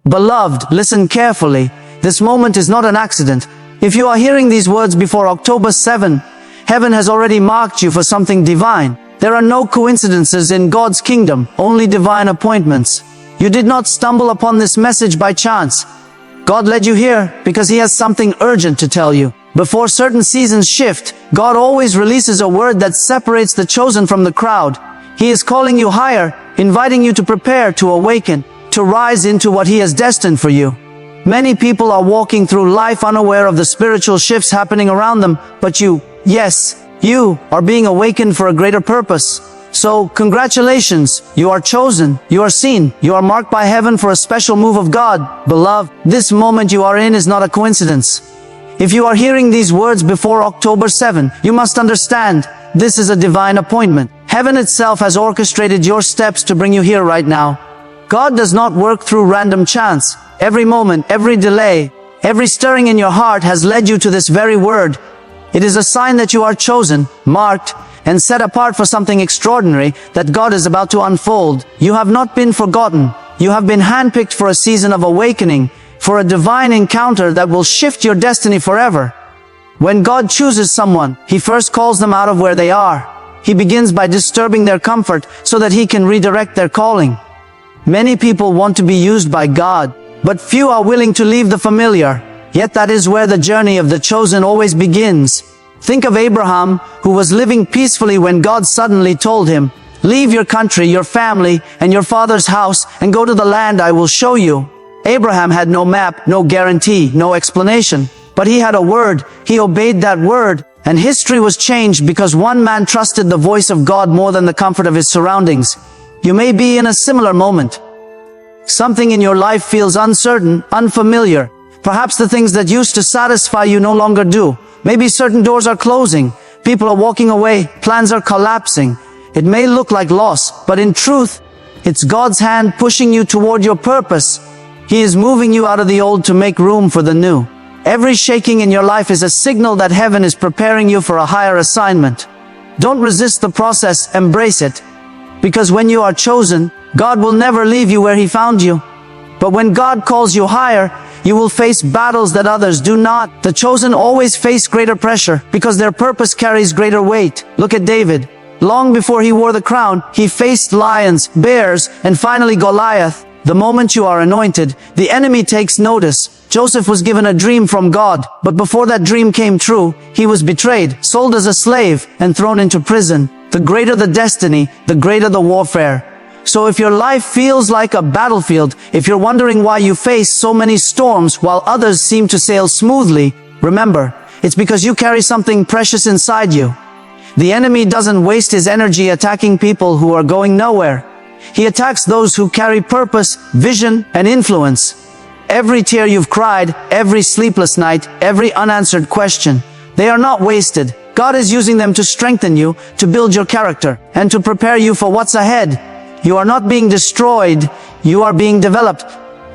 Beloved, listen carefully. This moment is not an accident. If you are hearing these words before October 7, heaven has already marked you for something divine. There are no coincidences in God's kingdom, only divine appointments. You did not stumble upon this message by chance. God led you here because He has something urgent to tell you. Before certain seasons shift, God always releases a word that separates the chosen from the crowd. He is calling you higher, inviting you to prepare, to awaken, to rise into what He has destined for you. Many people are walking through life unaware of the spiritual shifts happening around them, but you, yes, you are being awakened for a greater purpose. So, congratulations, you are chosen, you are seen, you are marked by heaven for a special move of God. Beloved, this moment you are in is not a coincidence. If you are hearing these words before October 7, you must understand, this is a divine appointment. Heaven itself has orchestrated your steps to bring you here right now. God does not work through random chance. Every moment, every delay, every stirring in your heart has led you to this very word. It is a sign that you are chosen, marked, and set apart for something extraordinary that God is about to unfold. You have not been forgotten. You have been handpicked for a season of awakening, for a divine encounter that will shift your destiny forever. When God chooses someone, He first calls them out of where they are. He begins by disturbing their comfort so that He can redirect their calling. Many people want to be used by God, but few are willing to leave the familiar. Yet that is where the journey of the chosen always begins. Think of Abraham, who was living peacefully when God suddenly told him, "Leave your country, your family, and your father's house, and go to the land I will show you." Abraham had no map, no guarantee, no explanation. But he had a word. He obeyed that word, and history was changed because one man trusted the voice of God more than the comfort of his surroundings. You may be in a similar moment. Something in your life feels uncertain, unfamiliar. Perhaps the things that used to satisfy you no longer do. Maybe certain doors are closing. People are walking away. Plans are collapsing. It may look like loss, but in truth, it's God's hand pushing you toward your purpose. He is moving you out of the old to make room for the new. Every shaking in your life is a signal that heaven is preparing you for a higher assignment. Don't resist the process, embrace it. Because when you are chosen, God will never leave you where He found you. But when God calls you higher, you will face battles that others do not. The chosen always face greater pressure because their purpose carries greater weight. Look at David. Long before he wore the crown, he faced lions, bears, and finally Goliath. The moment you are anointed, the enemy takes notice. Joseph was given a dream from God, but before that dream came true, he was betrayed, sold as a slave, and thrown into prison. The greater the destiny, the greater the warfare. So if your life feels like a battlefield, if you're wondering why you face so many storms while others seem to sail smoothly, remember, it's because you carry something precious inside you. The enemy doesn't waste his energy attacking people who are going nowhere. He attacks those who carry purpose, vision, and influence. Every tear you've cried, every sleepless night, every unanswered question, they are not wasted. God is using them to strengthen you, to build your character, and to prepare you for what's ahead. You are not being destroyed, you are being developed.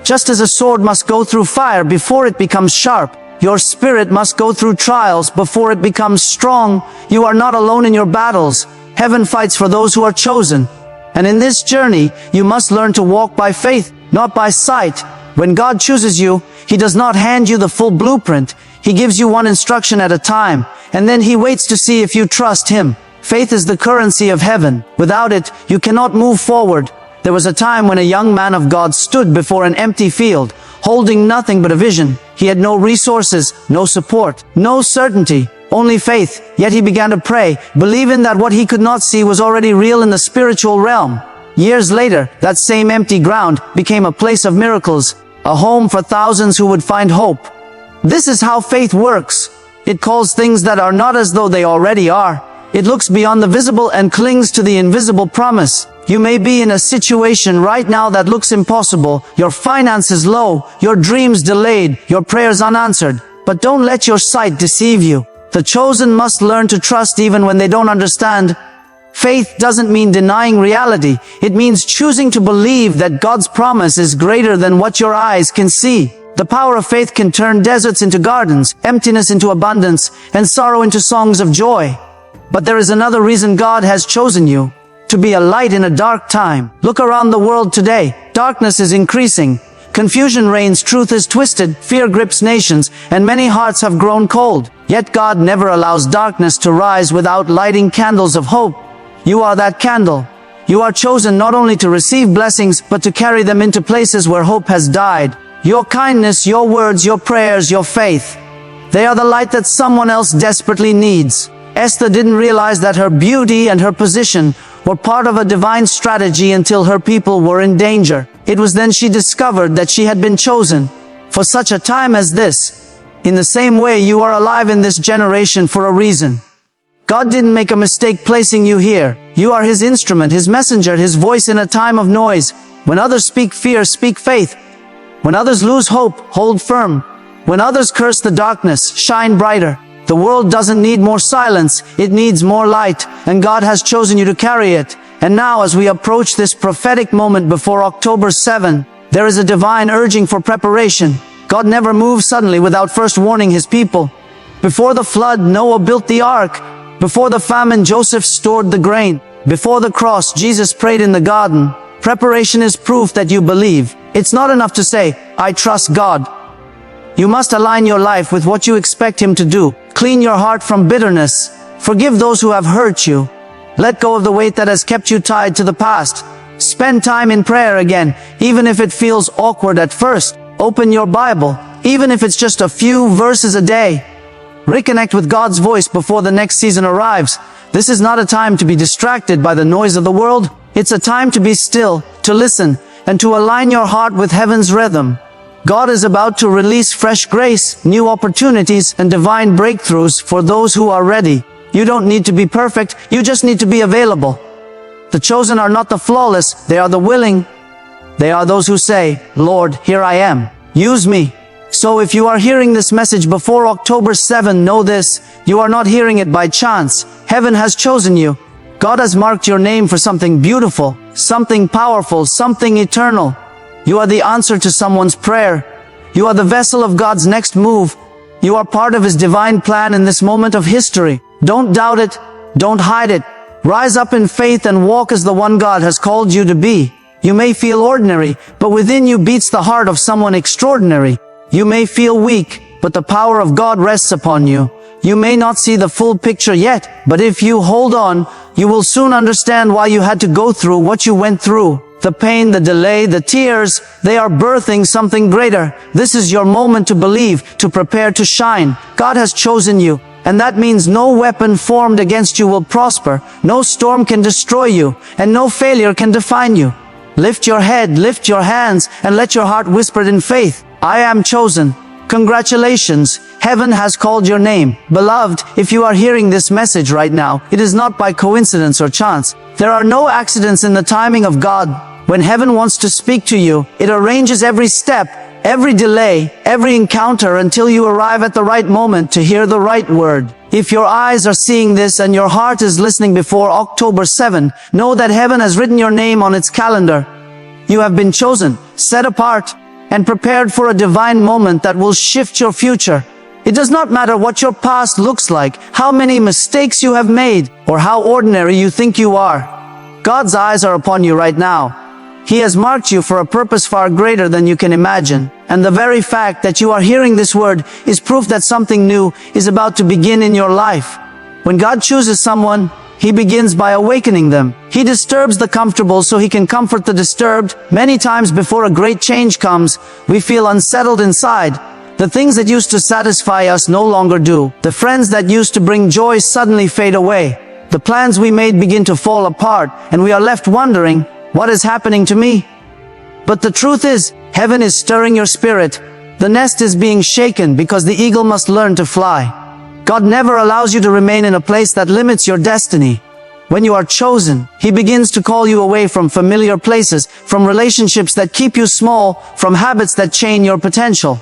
Just as a sword must go through fire before it becomes sharp, your spirit must go through trials before it becomes strong. You are not alone in your battles. Heaven fights for those who are chosen. And in this journey, you must learn to walk by faith, not by sight. When God chooses you, He does not hand you the full blueprint. He gives you one instruction at a time, and then He waits to see if you trust Him. Faith is the currency of heaven. Without it, you cannot move forward. There was a time when a young man of God stood before an empty field, holding nothing but a vision. He had no resources, no support, no certainty, only faith. Yet he began to pray, believing that what he could not see was already real in the spiritual realm. Years later, that same empty ground became a place of miracles, a home for thousands who would find hope. This is how faith works. It calls things that are not as though they already are. It looks beyond the visible and clings to the invisible promise. You may be in a situation right now that looks impossible. Your finances low, your dreams delayed, your prayers unanswered. But don't let your sight deceive you. The chosen must learn to trust even when they don't understand. Faith doesn't mean denying reality. It means choosing to believe that God's promise is greater than what your eyes can see. The power of faith can turn deserts into gardens, emptiness into abundance, and sorrow into songs of joy. But there is another reason God has chosen you: to be a light in a dark time. Look around the world today. Darkness is increasing. Confusion reigns, truth is twisted, fear grips nations, and many hearts have grown cold. Yet God never allows darkness to rise without lighting candles of hope. You are that candle. You are chosen not only to receive blessings, but to carry them into places where hope has died. Your kindness, your words, your prayers, your faith, they are the light that someone else desperately needs. Esther didn't realize that her beauty and her position were part of a divine strategy until her people were in danger. It was then she discovered that she had been chosen for such a time as this. In the same way, you are alive in this generation for a reason. God didn't make a mistake placing you here. You are His instrument, His messenger, His voice in a time of noise. When others speak fear, speak faith. When others lose hope, hold firm. When others curse the darkness, shine brighter. The world doesn't need more silence, it needs more light, and God has chosen you to carry it. And now, as we approach this prophetic moment before October 7, there is a divine urging for preparation. God never moves suddenly without first warning His people. Before the flood, Noah built the ark. Before the famine, Joseph stored the grain. Before the cross, Jesus prayed in the garden. Preparation is proof that you believe. It's not enough to say, "I trust God." You must align your life with what you expect Him to do. Clean your heart from bitterness. Forgive those who have hurt you. Let go of the weight that has kept you tied to the past. Spend time in prayer again, even if it feels awkward at first. Open your Bible, even if it's just a few verses a day. Reconnect with God's voice before the next season arrives. This is not a time to be distracted by the noise of the world. It's a time to be still, to listen, and to align your heart with heaven's rhythm. God is about to release fresh grace, new opportunities, and divine breakthroughs for those who are ready. You don't need to be perfect, you just need to be available. The chosen are not the flawless, they are the willing. They are those who say, "Lord, here I am. Use me." So if you are hearing this message before October 7, know this: you are not hearing it by chance. Heaven has chosen you. God has marked your name for something beautiful, something powerful, something eternal. You are the answer to someone's prayer. You are the vessel of God's next move. You are part of His divine plan in this moment of history. Don't doubt it. Don't hide it. Rise up in faith and walk as the one God has called you to be. You may feel ordinary, but within you beats the heart of someone extraordinary. You may feel weak, but the power of God rests upon you. You may not see the full picture yet, but if you hold on, you will soon understand why you had to go through what you went through. The pain, the delay, the tears, they are birthing something greater. This is your moment to believe, to prepare to shine. God has chosen you, and that means no weapon formed against you will prosper. No storm can destroy you, and no failure can define you. Lift your head, lift your hands, and let your heart whisper in faith, "I am chosen." Congratulations, heaven has called your name. Beloved, if you are hearing this message right now, it is not by coincidence or chance. There are no accidents in the timing of God. When heaven wants to speak to you, it arranges every step, every delay, every encounter until you arrive at the right moment to hear the right word. If your eyes are seeing this and your heart is listening before October 7, know that heaven has written your name on its calendar. You have been chosen, set apart, and prepared for a divine moment that will shift your future. It does not matter what your past looks like, how many mistakes you have made, or how ordinary you think you are. God's eyes are upon you right now. He has marked you for a purpose far greater than you can imagine. And the very fact that you are hearing this word is proof that something new is about to begin in your life. When God chooses someone, He begins by awakening them. He disturbs the comfortable so He can comfort the disturbed. Many times before a great change comes, we feel unsettled inside. The things that used to satisfy us no longer do. The friends that used to bring joy suddenly fade away. The plans we made begin to fall apart, and we are left wondering, what is happening to me? But the truth is, heaven is stirring your spirit. The nest is being shaken because the eagle must learn to fly. God never allows you to remain in a place that limits your destiny. When you are chosen, He begins to call you away from familiar places, from relationships that keep you small, from habits that chain your potential.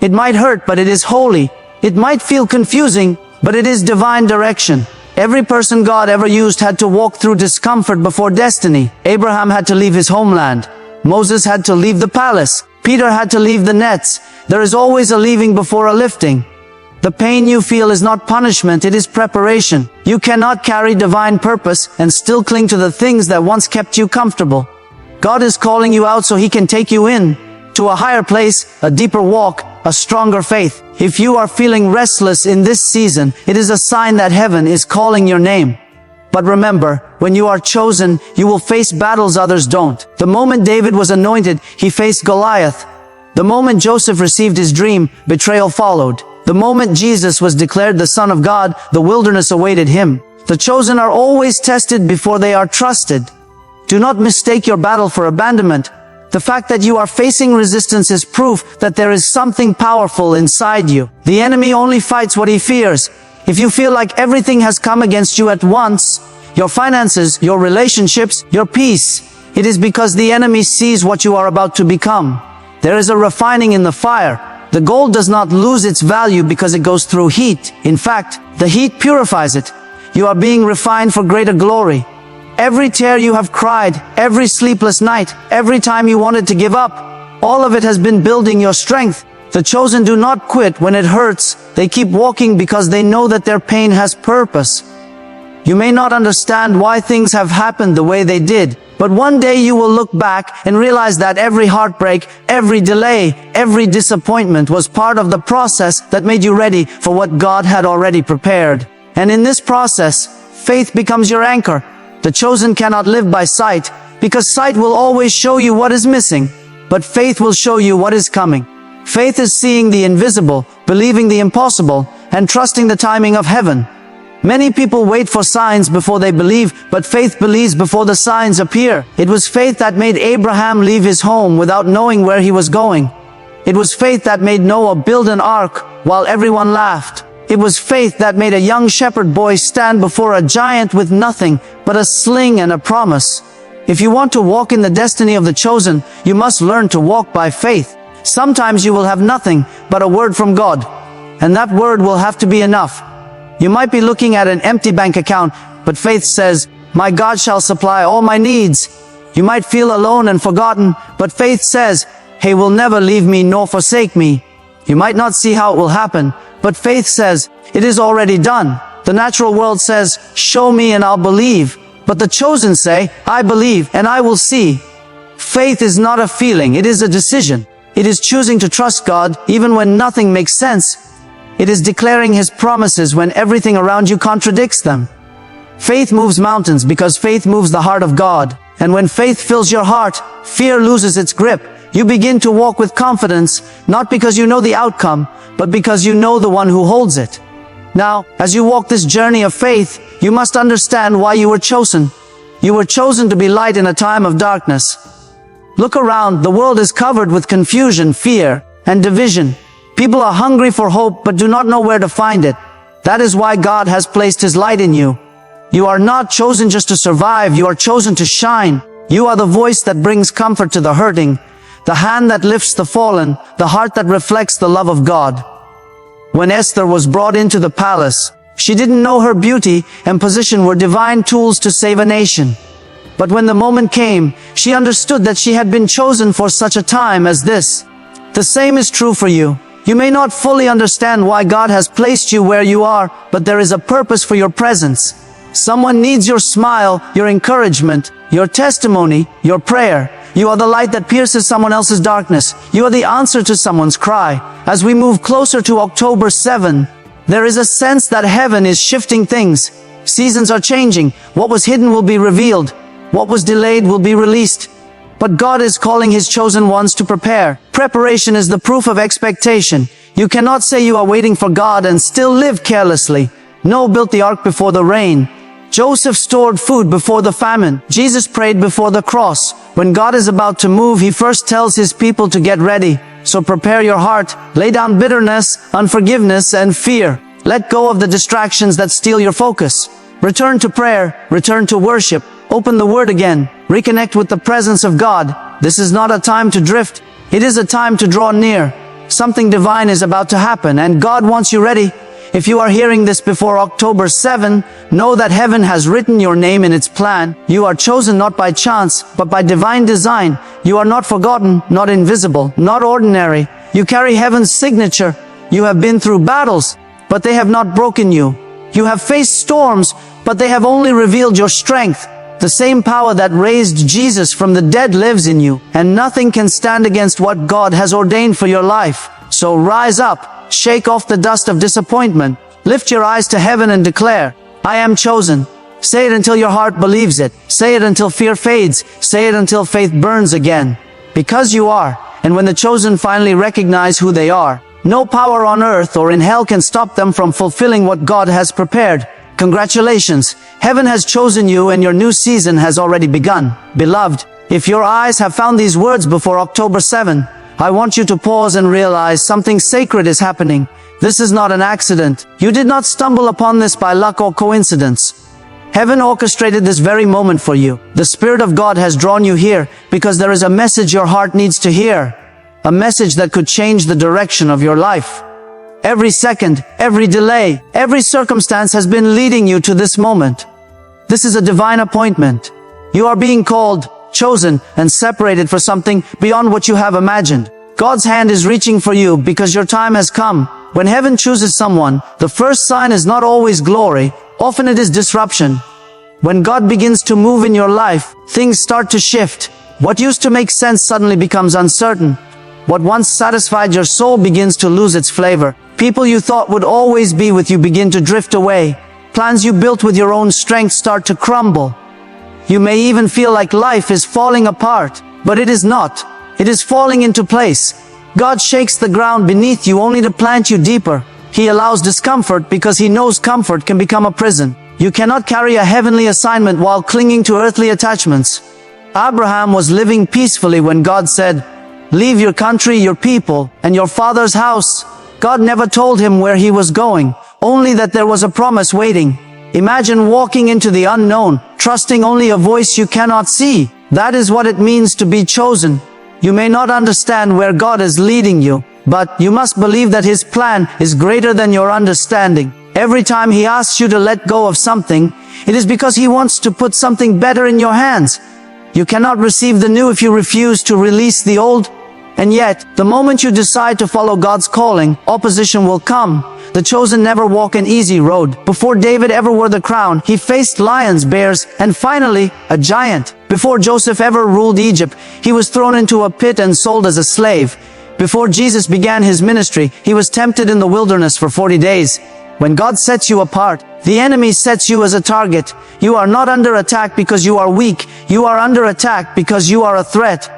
It might hurt, but it is holy. It might feel confusing, but it is divine direction. Every person God ever used had to walk through discomfort before destiny. Abraham had to leave his homeland. Moses had to leave the palace. Peter had to leave the nets. There is always a leaving before a lifting. The pain you feel is not punishment, it is preparation. You cannot carry divine purpose and still cling to the things that once kept you comfortable. God is calling you out so He can take you in, to to a higher place, a deeper walk, a stronger faith. If you are feeling restless in this season, it is a sign that heaven is calling your name. But remember, when you are chosen, you will face battles others don't. The moment David was anointed, he faced Goliath. The moment Joseph received his dream, betrayal followed. The moment Jesus was declared the Son of God, the wilderness awaited him. The chosen are always tested before they are trusted. Do not mistake your battle for abandonment. The fact that you are facing resistance is proof that there is something powerful inside you. The enemy only fights what he fears. If you feel like everything has come against you at once, your finances, your relationships, your peace, it is because the enemy sees what you are about to become. There is a refining in the fire. The gold does not lose its value because it goes through heat. In fact, the heat purifies it. You are being refined for greater glory. Every tear you have cried, every sleepless night, every time you wanted to give up, all of it has been building your strength. The chosen do not quit when it hurts. They keep walking because they know that their pain has purpose. You may not understand why things have happened the way they did, but one day you will look back and realize that every heartbreak, every delay, every disappointment was part of the process that made you ready for what God had already prepared. And in this process, faith becomes your anchor. The chosen cannot live by sight, because sight will always show you what is missing, but faith will show you what is coming. Faith is seeing the invisible, believing the impossible, and trusting the timing of heaven. Many people wait for signs before they believe, but faith believes before the signs appear. It was faith that made Abraham leave his home without knowing where he was going. It was faith that made Noah build an ark while everyone laughed. It was faith that made a young shepherd boy stand before a giant with nothing but a sling and a promise. If you want to walk in the destiny of the chosen, you must learn to walk by faith. Sometimes you will have nothing but a word from God, and that word will have to be enough. You might be looking at an empty bank account, but faith says, "My God shall supply all my needs." You might feel alone and forgotten, but faith says, "He will never leave me nor forsake me." You might not see how it will happen, but faith says, "It is already done." The natural world says, "Show me and I'll believe." But the chosen say, "I believe and I will see." Faith is not a feeling, it is a decision. It is choosing to trust God even when nothing makes sense. It is declaring His promises when everything around you contradicts them. Faith moves mountains because faith moves the heart of God. And when faith fills your heart, fear loses its grip. You begin to walk with confidence, not because you know the outcome, but because you know the one who holds it. Now, as you walk this journey of faith, you must understand why you were chosen. You were chosen to be light in a time of darkness. Look around, the world is covered with confusion, fear, and division. People are hungry for hope but do not know where to find it. That is why God has placed His light in you. You are not chosen just to survive, you are chosen to shine. You are the voice that brings comfort to the hurting, the hand that lifts the fallen, the heart that reflects the love of God. When Esther was brought into the palace, she didn't know her beauty and position were divine tools to save a nation. But when the moment came, she understood that she had been chosen for such a time as this. The same is true for you. You may not fully understand why God has placed you where you are, but there is a purpose for your presence. Someone needs your smile, your encouragement, your testimony, your prayer. You are the light that pierces someone else's darkness. You are the answer to someone's cry. As we move closer to October 7, there is a sense that heaven is shifting things. Seasons are changing. What was hidden will be revealed. What was delayed will be released. But God is calling His chosen ones to prepare. Preparation is the proof of expectation. You cannot say you are waiting for God and still live carelessly. Noah built the ark before the rain. Joseph stored food before the famine. Jesus prayed before the cross. When God is about to move, He first tells His people to get ready. So prepare your heart. Lay down bitterness, unforgiveness, and fear. Let go of the distractions that steal your focus. Return to prayer. Return to worship. Open the Word again. Reconnect with the presence of God. This is not a time to drift. It is a time to draw near. Something divine is about to happen, and God wants you ready. If you are hearing this before October 7, know that heaven has written your name in its plan. You are chosen not by chance, but by divine design. You are not forgotten, not invisible, not ordinary. You carry heaven's signature. You have been through battles, but they have not broken you. You have faced storms, but they have only revealed your strength. The same power that raised Jesus from the dead lives in you, and nothing can stand against what God has ordained for your life. So rise up, shake off the dust of disappointment, lift your eyes to heaven and declare, I am chosen. Say it until your heart believes it. Say it until fear fades. Say it until faith burns again. Because you are, and when the chosen finally recognize who they are, no power on earth or in hell can stop them from fulfilling what God has prepared. Congratulations, heaven has chosen you and your new season has already begun. Beloved, if your eyes have found these words before October 7, I want you to pause and realize something sacred is happening. This is not an accident. You did not stumble upon this by luck or coincidence. Heaven orchestrated this very moment for you. The Spirit of God has drawn you here because there is a message your heart needs to hear. A message that could change the direction of your life. Every second, every delay, every circumstance has been leading you to this moment. This is a divine appointment. You are being called, chosen, and separated for something beyond what you have imagined. God's hand is reaching for you because your time has come. When heaven chooses someone, the first sign is not always glory, often it is disruption. When God begins to move in your life, things start to shift. What used to make sense suddenly becomes uncertain. What once satisfied your soul begins to lose its flavor. People you thought would always be with you begin to drift away. Plans you built with your own strength start to crumble. You may even feel like life is falling apart, but it is not. It is falling into place. God shakes the ground beneath you only to plant you deeper. He allows discomfort because He knows comfort can become a prison. You cannot carry a heavenly assignment while clinging to earthly attachments. Abraham was living peacefully when God said, leave your country, your people, and your father's house. God never told him where he was going, only that there was a promise waiting. Imagine walking into the unknown, trusting only a voice you cannot see. That is what it means to be chosen. You may not understand where God is leading you, but you must believe that His plan is greater than your understanding. Every time He asks you to let go of something, it is because He wants to put something better in your hands. You cannot receive the new if you refuse to release the old. And yet, the moment you decide to follow God's calling, opposition will come. The chosen never walk an easy road. Before David ever wore the crown, he faced lions, bears, and finally, a giant. Before Joseph ever ruled Egypt, he was thrown into a pit and sold as a slave. Before Jesus began His ministry, He was tempted in the wilderness for 40 days. When God sets you apart, the enemy sets you as a target. You are not under attack because you are weak. You are under attack because you are a threat.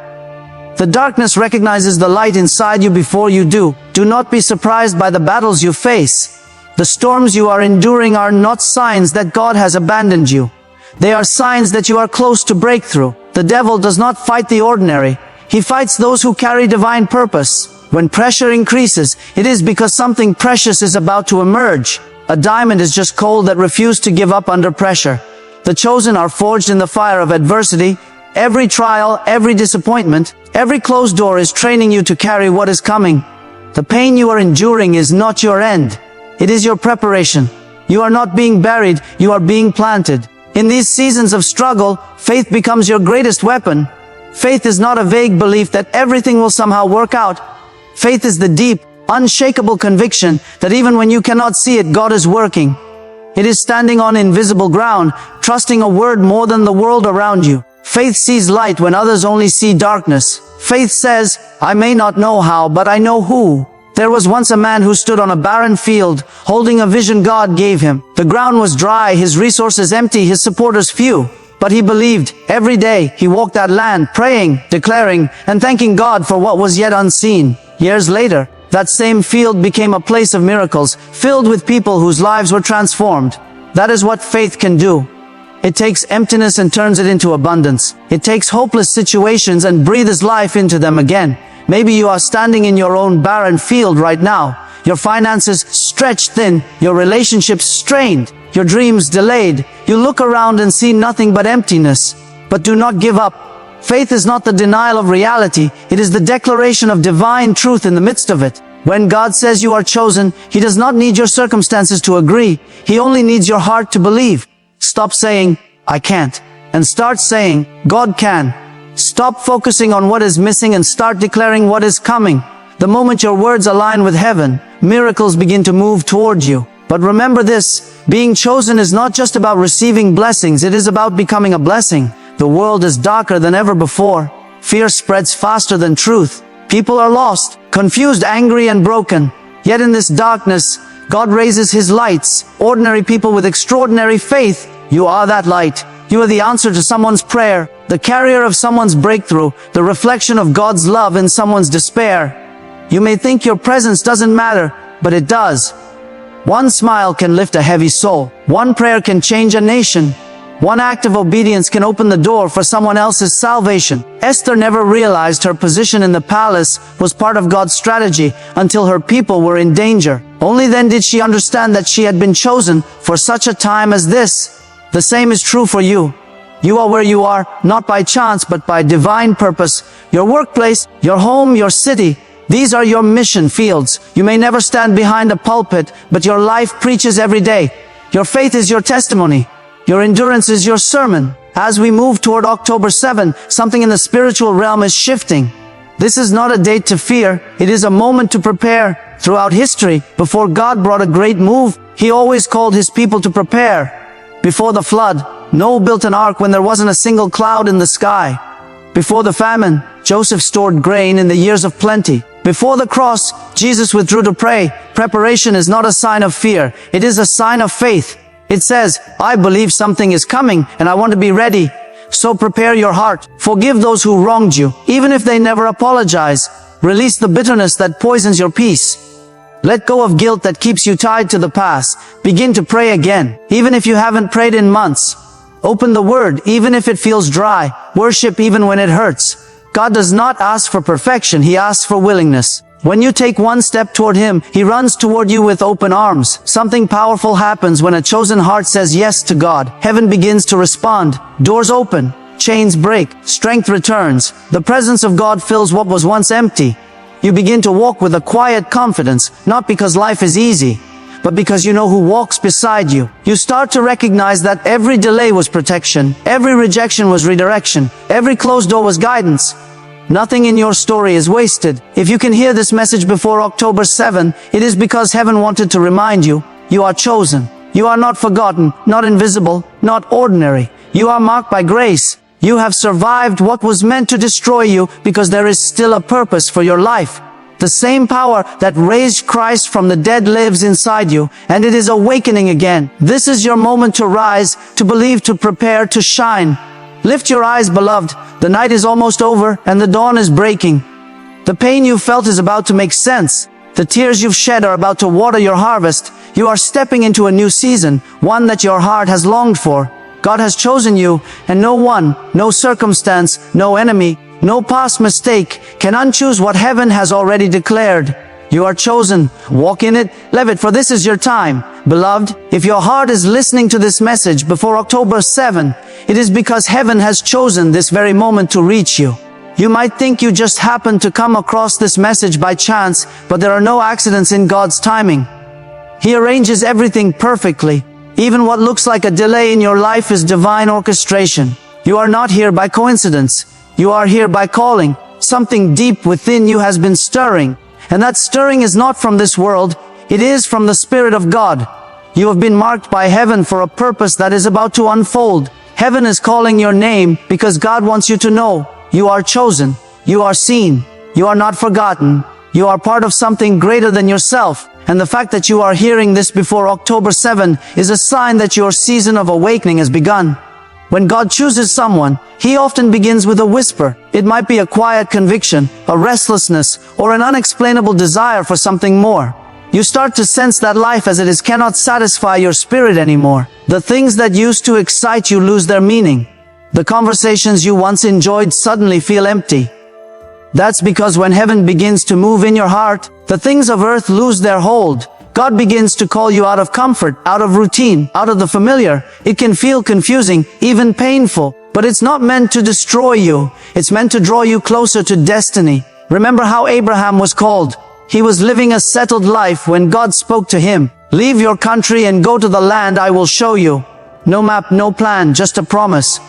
The darkness recognizes the light inside you before you do. Do not be surprised by the battles you face. The storms you are enduring are not signs that God has abandoned you. They are signs that you are close to breakthrough. The devil does not fight the ordinary. He fights those who carry divine purpose. When pressure increases, it is because something precious is about to emerge. A diamond is just coal that refused to give up under pressure. The chosen are forged in the fire of adversity. Every trial, every disappointment, every closed door is training you to carry what is coming. The pain you are enduring is not your end. It is your preparation. You are not being buried, you are being planted. In these seasons of struggle, faith becomes your greatest weapon. Faith is not a vague belief that everything will somehow work out. Faith is the deep, unshakable conviction that even when you cannot see it, God is working. It is standing on invisible ground, trusting a word more than the world around you. Faith sees light when others only see darkness. Faith says, I may not know how, but I know who. There was once a man who stood on a barren field, holding a vision God gave him. The ground was dry, his resources empty, his supporters few. But he believed. Every day, he walked that land, praying, declaring, and thanking God for what was yet unseen. Years later, that same field became a place of miracles, filled with people whose lives were transformed. That is what faith can do. It takes emptiness and turns it into abundance. It takes hopeless situations and breathes life into them again. Maybe you are standing in your own barren field right now. Your finances stretched thin, your relationships strained, your dreams delayed. You look around and see nothing but emptiness. But do not give up. Faith is not the denial of reality. It is the declaration of divine truth in the midst of it. When God says you are chosen, He does not need your circumstances to agree. He only needs your heart to believe. Stop saying, I can't, and start saying, God can. Stop focusing on what is missing and start declaring what is coming. The moment your words align with heaven, miracles begin to move toward you. But remember this, being chosen is not just about receiving blessings, it is about becoming a blessing. The world is darker than ever before. Fear spreads faster than truth. People are lost, confused, angry, and broken. Yet in this darkness, God raises His lights, ordinary people with extraordinary faith. You are that light. You are the answer to someone's prayer, the carrier of someone's breakthrough, the reflection of God's love in someone's despair. You may think your presence doesn't matter, but it does. One smile can lift a heavy soul. One prayer can change a nation. One act of obedience can open the door for someone else's salvation. Esther never realized her position in the palace was part of God's strategy until her people were in danger. Only then did she understand that she had been chosen for such a time as this. The same is true for you. You are where you are, not by chance, but by divine purpose. Your workplace, your home, your city, these are your mission fields. You may never stand behind a pulpit, but your life preaches every day. Your faith is your testimony. Your endurance is your sermon. As we move toward October 7, something in the spiritual realm is shifting. This is not a date to fear. It is a moment to prepare. Throughout history, before God brought a great move, He always called His people to prepare. Before the flood, Noah built an ark when there wasn't a single cloud in the sky. Before the famine, Joseph stored grain in the years of plenty. Before the cross, Jesus withdrew to pray. Preparation is not a sign of fear. It is a sign of faith. It says, I believe something is coming and I want to be ready. So prepare your heart. Forgive those who wronged you, even if they never apologize. Release the bitterness that poisons your peace. Let go of guilt that keeps you tied to the past. Begin to pray again, even if you haven't prayed in months. Open the Word, even if it feels dry. Worship even when it hurts. God does not ask for perfection, He asks for willingness. When you take one step toward Him, He runs toward you with open arms. Something powerful happens when a chosen heart says yes to God. Heaven begins to respond. Doors open. Chains break. Strength returns. The presence of God fills what was once empty. You begin to walk with a quiet confidence, not because life is easy, but because you know who walks beside you. You start to recognize that every delay was protection, every rejection was redirection, every closed door was guidance. Nothing in your story is wasted. If you can hear this message before October 7, it is because heaven wanted to remind you, you are chosen. You are not forgotten, not invisible, not ordinary. You are marked by grace. You have survived what was meant to destroy you because there is still a purpose for your life. The same power that raised Christ from the dead lives inside you, and it is awakening again. This is your moment to rise, to believe, to prepare, to shine. Lift your eyes, beloved. The night is almost over and the dawn is breaking. The pain you felt is about to make sense. The tears you've shed are about to water your harvest. You are stepping into a new season, one that your heart has longed for. God has chosen you, and no one, no circumstance, no enemy, no past mistake can unchoose what heaven has already declared. You are chosen. Walk in it, live it, for this is your time. Beloved, if your heart is listening to this message before October 7, it is because heaven has chosen this very moment to reach you. You might think you just happened to come across this message by chance, but there are no accidents in God's timing. He arranges everything perfectly. Even what looks like a delay in your life is divine orchestration. You are not here by coincidence. You are here by calling. Something deep within you has been stirring. And that stirring is not from this world. It is from the Spirit of God. You have been marked by heaven for a purpose that is about to unfold. Heaven is calling your name because God wants you to know you are chosen. You are seen. You are not forgotten. You are part of something greater than yourself. And the fact that you are hearing this before October 7 is a sign that your season of awakening has begun. When God chooses someone, He often begins with a whisper. It might be a quiet conviction, a restlessness, or an unexplainable desire for something more. You start to sense that life as it is cannot satisfy your spirit anymore. The things that used to excite you lose their meaning. The conversations you once enjoyed suddenly feel empty. That's because when heaven begins to move in your heart, the things of earth lose their hold. God begins to call you out of comfort, out of routine, out of the familiar. It can feel confusing, even painful, but it's not meant to destroy you. It's meant to draw you closer to destiny. Remember how Abraham was called. He was living a settled life when God spoke to him. Leave your country and go to the land I will show you. No map, no plan, just a promise.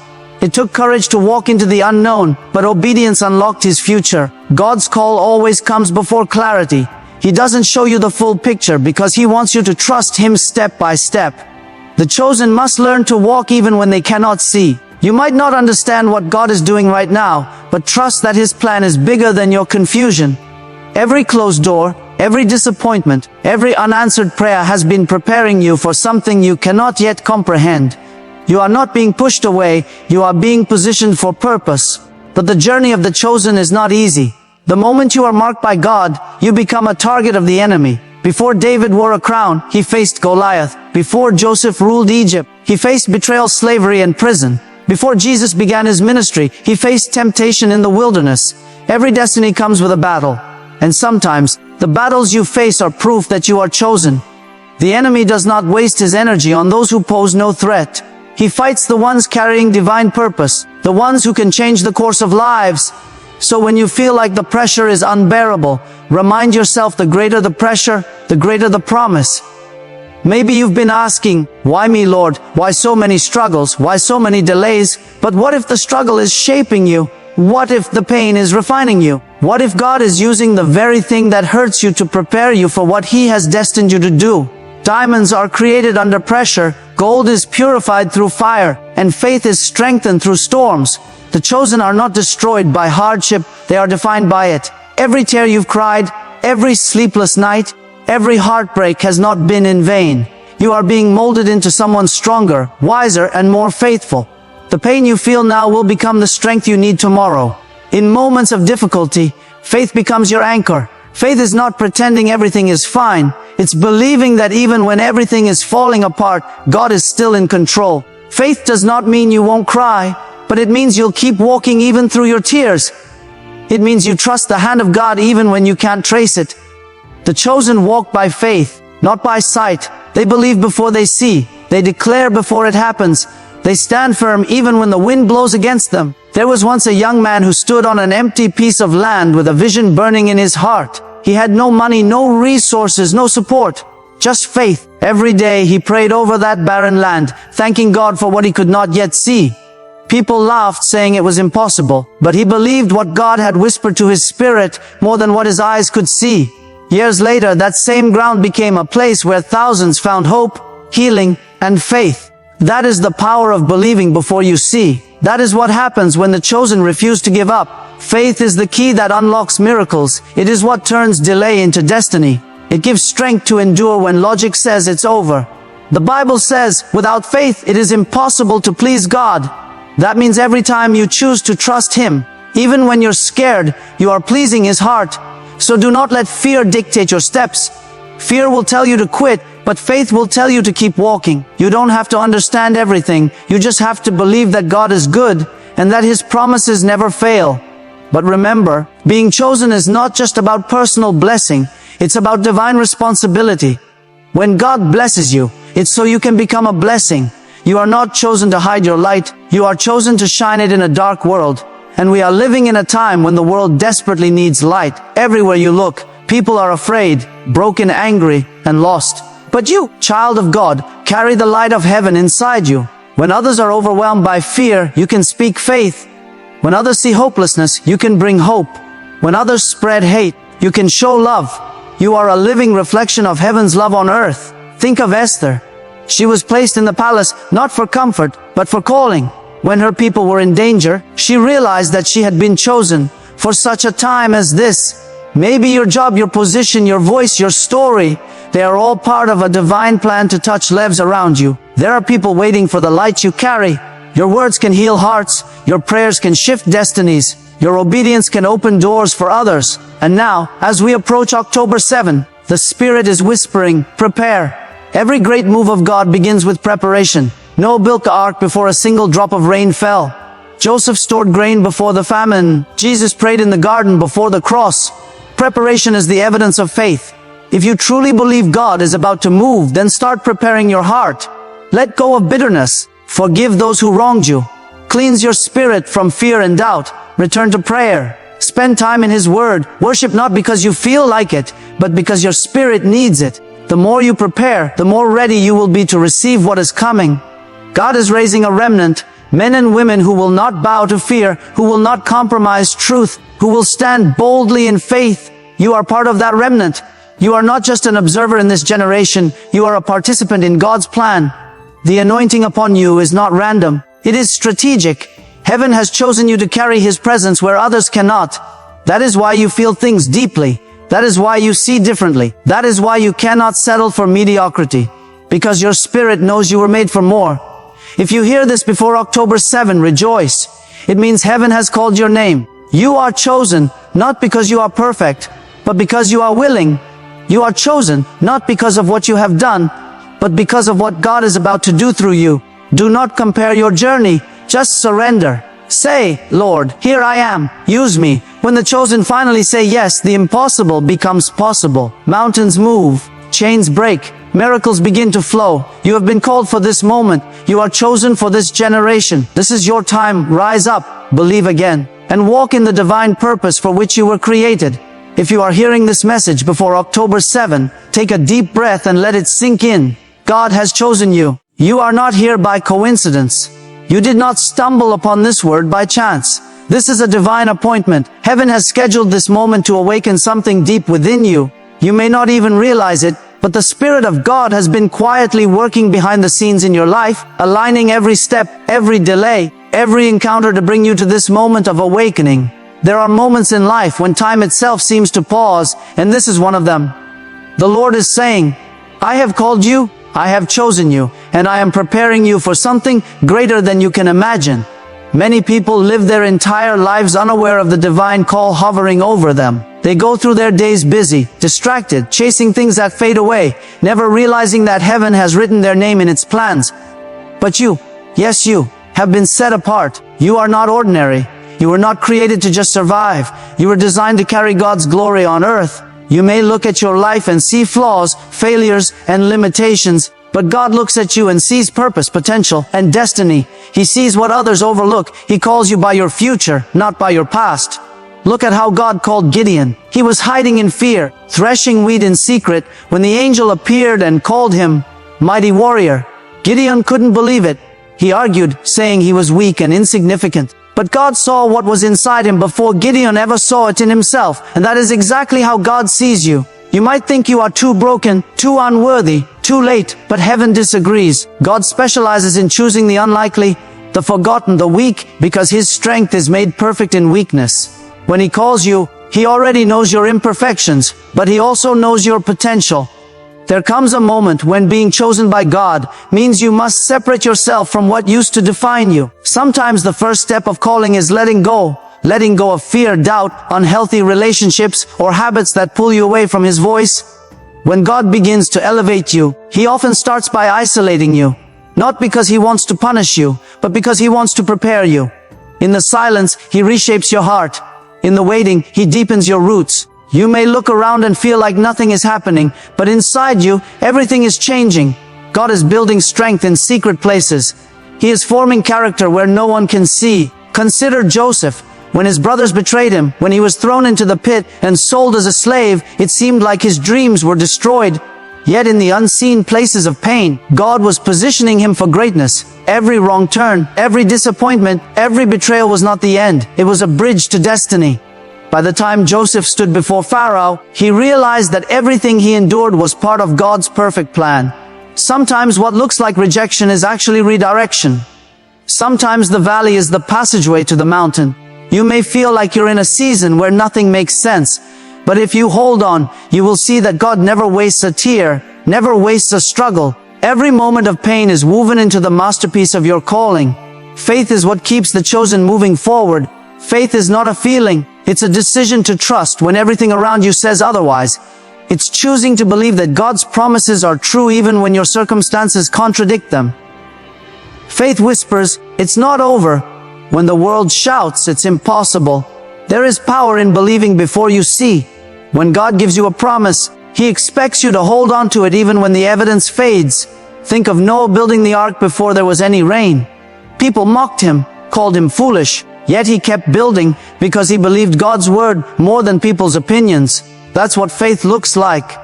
It took courage to walk into the unknown, but obedience unlocked his future. God's call always comes before clarity. He doesn't show you the full picture because He wants you to trust Him step by step. The chosen must learn to walk even when they cannot see. You might not understand what God is doing right now, but trust that His plan is bigger than your confusion. Every closed door, every disappointment, every unanswered prayer has been preparing you for something you cannot yet comprehend. You are not being pushed away, you are being positioned for purpose. But the journey of the chosen is not easy. The moment you are marked by God, you become a target of the enemy. Before David wore a crown, he faced Goliath. Before Joseph ruled Egypt, he faced betrayal, slavery, and prison. Before Jesus began His ministry, He faced temptation in the wilderness. Every destiny comes with a battle. And sometimes, the battles you face are proof that you are chosen. The enemy does not waste his energy on those who pose no threat. He fights the ones carrying divine purpose, the ones who can change the course of lives. So when you feel like the pressure is unbearable, remind yourself the greater the pressure, the greater the promise. Maybe you've been asking, why me, Lord? Why so many struggles? Why so many delays? But what if the struggle is shaping you? What if the pain is refining you? What if God is using the very thing that hurts you to prepare you for what He has destined you to do? Diamonds are created under pressure, gold is purified through fire, and faith is strengthened through storms. The chosen are not destroyed by hardship, they are defined by it. Every tear you've cried, every sleepless night, every heartbreak has not been in vain. You are being molded into someone stronger, wiser, and more faithful. The pain you feel now will become the strength you need tomorrow. In moments of difficulty, faith becomes your anchor. Faith is not pretending everything is fine. It's believing that even when everything is falling apart, God is still in control. Faith does not mean you won't cry, but it means you'll keep walking even through your tears. It means you trust the hand of God even when you can't trace it. The chosen walk by faith, not by sight. They believe before they see. They declare before it happens. They stand firm even when the wind blows against them. There was once a young man who stood on an empty piece of land with a vision burning in his heart. He had no money, no resources, no support, just faith. Every day he prayed over that barren land, thanking God for what he could not yet see. People laughed, saying it was impossible, but he believed what God had whispered to his spirit more than what his eyes could see. Years later, that same ground became a place where thousands found hope, healing, and faith. That is the power of believing before you see. That is what happens when the chosen refuse to give up. Faith is the key that unlocks miracles. It is what turns delay into destiny. It gives strength to endure when logic says it's over. The Bible says, without faith, it is impossible to please God. That means every time you choose to trust Him, even when you're scared, you are pleasing His heart. So do not let fear dictate your steps. Fear will tell you to quit, but faith will tell you to keep walking. You don't have to understand everything. You just have to believe that God is good and that His promises never fail. But remember, being chosen is not just about personal blessing. It's about divine responsibility. When God blesses you, it's so you can become a blessing. You are not chosen to hide your light. You are chosen to shine it in a dark world. And we are living in a time when the world desperately needs light. Everywhere you look, people are afraid, broken, angry, and lost. But you, child of God, carry the light of heaven inside you. When others are overwhelmed by fear, you can speak faith. When others see hopelessness, you can bring hope. When others spread hate, you can show love. You are a living reflection of heaven's love on earth. Think of Esther. She was placed in the palace not for comfort, but for calling. When her people were in danger, she realized that she had been chosen for such a time as this. Maybe your job, your position, your voice, your story, they are all part of a divine plan to touch lives around you. There are people waiting for the light you carry. Your words can heal hearts. Your prayers can shift destinies. Your obedience can open doors for others. And now, as we approach October 7, the Spirit is whispering, prepare. Every great move of God begins with preparation. Noah built the ark before a single drop of rain fell. Joseph stored grain before the famine. Jesus prayed in the garden before the cross. Preparation is the evidence of faith. If you truly believe God is about to move, then start preparing your heart. Let go of bitterness. Forgive those who wronged you. Cleanse your spirit from fear and doubt. Return to prayer. Spend time in His Word. Worship not because you feel like it, but because your spirit needs it. The more you prepare, the more ready you will be to receive what is coming. God is raising a remnant, men and women who will not bow to fear, who will not compromise truth, who will stand boldly in faith. You are part of that remnant. You are not just an observer in this generation, you are a participant in God's plan. The anointing upon you is not random, it is strategic. Heaven has chosen you to carry His presence where others cannot. That is why you feel things deeply. That is why you see differently. That is why you cannot settle for mediocrity. Because your spirit knows you were made for more. If you hear this before October 7, rejoice. It means heaven has called your name. You are chosen, not because you are perfect, but because you are willing. You are chosen, not because of what you have done, but because of what God is about to do through you. Do not compare your journey, just surrender. Say, Lord, here I am, use me. When the chosen finally say yes, the impossible becomes possible. Mountains move, chains break, miracles begin to flow. You have been called for this moment. You are chosen for this generation. This is your time. Rise up, believe again, and walk in the divine purpose for which you were created. If you are hearing this message before October 7, take a deep breath and let it sink in. God has chosen you. You are not here by coincidence. You did not stumble upon this word by chance. This is a divine appointment. Heaven has scheduled this moment to awaken something deep within you. You may not even realize it, but the Spirit of God has been quietly working behind the scenes in your life, aligning every step, every delay, every encounter to bring you to this moment of awakening. There are moments in life when time itself seems to pause, and this is one of them. The Lord is saying, I have called you, I have chosen you, and I am preparing you for something greater than you can imagine. Many people live their entire lives unaware of the divine call hovering over them. They go through their days busy, distracted, chasing things that fade away, never realizing that heaven has written their name in its plans. But you, yes you, have been set apart. You are not ordinary. You were not created to just survive. You were designed to carry God's glory on earth. You may look at your life and see flaws, failures, and limitations, but God looks at you and sees purpose, potential, and destiny. He sees what others overlook. He calls you by your future, not by your past. Look at how God called Gideon. He was hiding in fear, threshing wheat in secret, when the angel appeared and called him, Mighty Warrior. Gideon couldn't believe it. He argued, saying he was weak and insignificant. But God saw what was inside him before Gideon ever saw it in himself, and that is exactly how God sees you. You might think you are too broken, too unworthy, too late, but heaven disagrees. God specializes in choosing the unlikely, the forgotten, the weak, because His strength is made perfect in weakness. When He calls you, He already knows your imperfections, but He also knows your potential. There comes a moment when being chosen by God means you must separate yourself from what used to define you. Sometimes the first step of calling is letting go of fear, doubt, unhealthy relationships, or habits that pull you away from His voice. When God begins to elevate you, He often starts by isolating you. Not because He wants to punish you, but because He wants to prepare you. In the silence, He reshapes your heart. In the waiting, He deepens your roots. You may look around and feel like nothing is happening, but inside you, everything is changing. God is building strength in secret places. He is forming character where no one can see. Consider Joseph. When his brothers betrayed him, when he was thrown into the pit and sold as a slave, it seemed like his dreams were destroyed. Yet in the unseen places of pain, God was positioning him for greatness. Every wrong turn, every disappointment, every betrayal was not the end. It was a bridge to destiny. By the time Joseph stood before Pharaoh, he realized that everything he endured was part of God's perfect plan. Sometimes what looks like rejection is actually redirection. Sometimes the valley is the passageway to the mountain. You may feel like you're in a season where nothing makes sense, but if you hold on, you will see that God never wastes a tear, never wastes a struggle. Every moment of pain is woven into the masterpiece of your calling. Faith is what keeps the chosen moving forward. Faith is not a feeling. It's a decision to trust when everything around you says otherwise. It's choosing to believe that God's promises are true even when your circumstances contradict them. Faith whispers, it's not over. When the world shouts, it's impossible. There is power in believing before you see. When God gives you a promise, He expects you to hold on to it even when the evidence fades. Think of Noah building the ark before there was any rain. People mocked him, called him foolish. Yet he kept building because he believed God's word more than people's opinions. That's what faith looks like.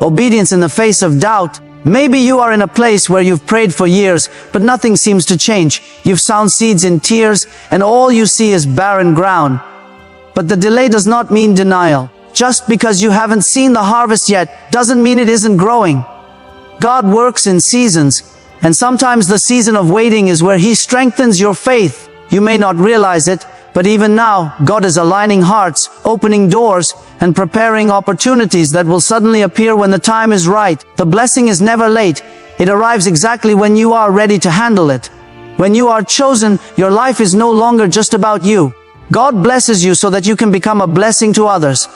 Obedience in the face of doubt. Maybe you are in a place where you've prayed for years, but nothing seems to change. You've sown seeds in tears, and all you see is barren ground. But the delay does not mean denial. just because you haven't seen the harvest yet doesn't mean it isn't growing. God works in seasons, and sometimes the season of waiting is where He strengthens your faith. You may not realize it, but even now, God is aligning hearts, opening doors, and preparing opportunities that will suddenly appear when the time is right. The blessing is never late. It arrives exactly when you are ready to handle it. When you are chosen, your life is no longer just about you. God blesses you so that you can become a blessing to others.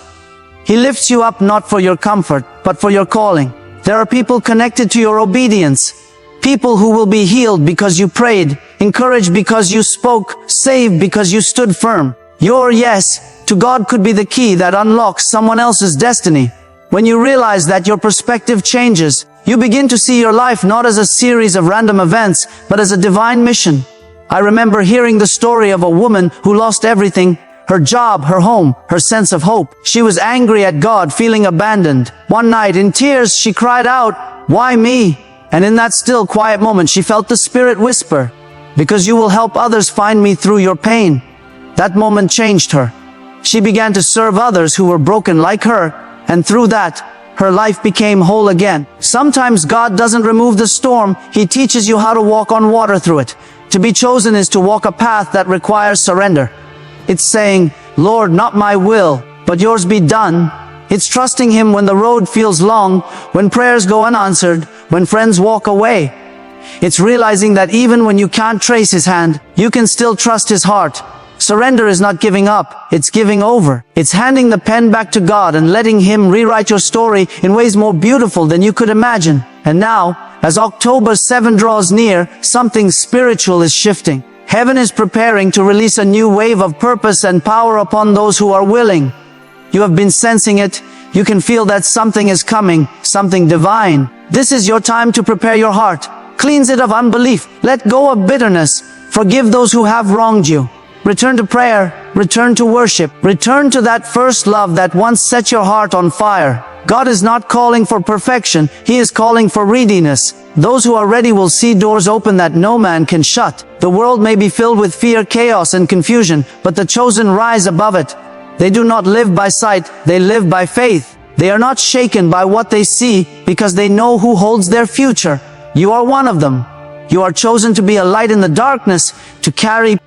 He lifts you up not for your comfort, but for your calling. There are people connected to your obedience. People who will be healed because you prayed, encouraged because you spoke, saved because you stood firm. Your yes to God could be the key that unlocks someone else's destiny. When you realize that, your perspective changes. You begin to see your life not as a series of random events, but as a divine mission. I remember hearing the story of a woman who lost everything: her job, her home, her sense of hope. She was angry at God, feeling abandoned. One night, in tears, she cried out, "Why me?" And in that still, quiet moment, she felt the Spirit whisper, "Because you will help others find me through your pain." That moment changed her. She began to serve others who were broken like her, and through that, her life became whole again. Sometimes God doesn't remove the storm, He teaches you how to walk on water through it. To be chosen is to walk a path that requires surrender. It's saying, "Lord, not my will, but yours be done." It's trusting Him when the road feels long, when prayers go unanswered, when friends walk away. It's realizing that even when you can't trace His hand, you can still trust His heart. Surrender is not giving up, it's giving over. It's handing the pen back to God and letting Him rewrite your story in ways more beautiful than you could imagine. And now, as October 7 draws near, something spiritual is shifting. Heaven is preparing to release a new wave of purpose and power upon those who are willing. You have been sensing it. You can feel that something is coming, something divine. This is your time to prepare your heart. Cleanse it of unbelief. Let go of bitterness. Forgive those who have wronged you. Return to prayer. Return to worship. Return to that first love that once set your heart on fire. God is not calling for perfection. He is calling for readiness. Those who are ready will see doors open that no man can shut. The world may be filled with fear, chaos, and confusion, but the chosen rise above it. They do not live by sight, they live by faith. They are not shaken by what they see because they know who holds their future. You are one of them. You are chosen to be a light in the darkness, to carry